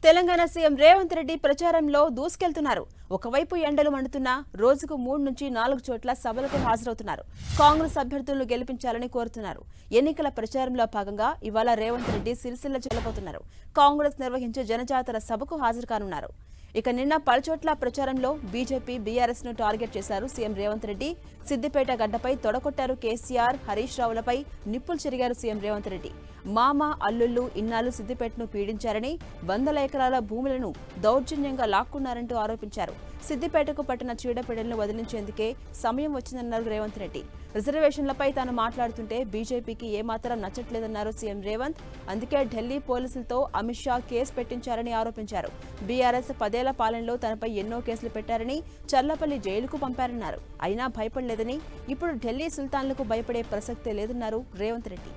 Telangana CM Revanth Reddy ప్రచారంలో దూసుకెళ్తున్నారు. ఒకవైపు ఎండలు మండుతున్నా రోజుకు 3 నుంచి 4 చోట్ల సభలకు హాజరవుతున్నారు. కాంగ్రెస్ అభ్యర్థులను గెలిపించాలని కోరుతున్నారు. ఎన్నికల ప్రచారంలో భాగంగా ఇవాళ రేవంత్ రెడ్డి సిరిసిల్ల చెల్లబోతున్నారు. కాంగ్రెస్ నిర్వహించే జనజాతర సభకు హాజరు కానున్నారు. ఇక నిన్న పలుచోట్ల ప్రచారంలో బీజేపీ బీఆర్ఎస్ ను టార్గెట్ చేశారు సీఎం రేవంత్ రెడ్డి. సిద్దిపేట గడ్డపై తొడగొట్టారు కేసీఆర్, హరీష్ రావులపై నిప్పులు చెరిగారు సీఎం రేవంత్ రెడ్డి. మామ అల్లుళ్లు ఇన్నాళ్లు సిద్దిపేటను పీడించారని, వందల ఎకరాల భూములను దౌర్జన్యంగా లాక్కున్నారంటూ ఆరోపించారు. సిద్దిపేటకు పట్టిన చీడపీడలను వదిలించేందుకే సమయం వచ్చిందన్నారు రేవంత్ రెడ్డి. రిజర్వేషన్లపై తాను మాట్లాడుతుంటే బీజేపీకి ఏమాత్రం నచ్చట్లేదన్నారు సీఎం రేవంత్. అందుకే ఢిల్లీ పోలీసులతో అమిత్ షా కేసు పెట్టించారని ఆరోపించారు. బీఆర్ఎస్ 10 ఏళ్ల పాలనలో తనపై ఎన్నో కేసులు పెట్టారని, చర్లపల్లి జైలుకు పంపారన్నారు. అయినా భయపడలేదని, ఇప్పుడు ఢిల్లీ సుల్తాన్లకు భయపడే ప్రసక్తే లేదన్నారు రేవంత్ రెడ్డి.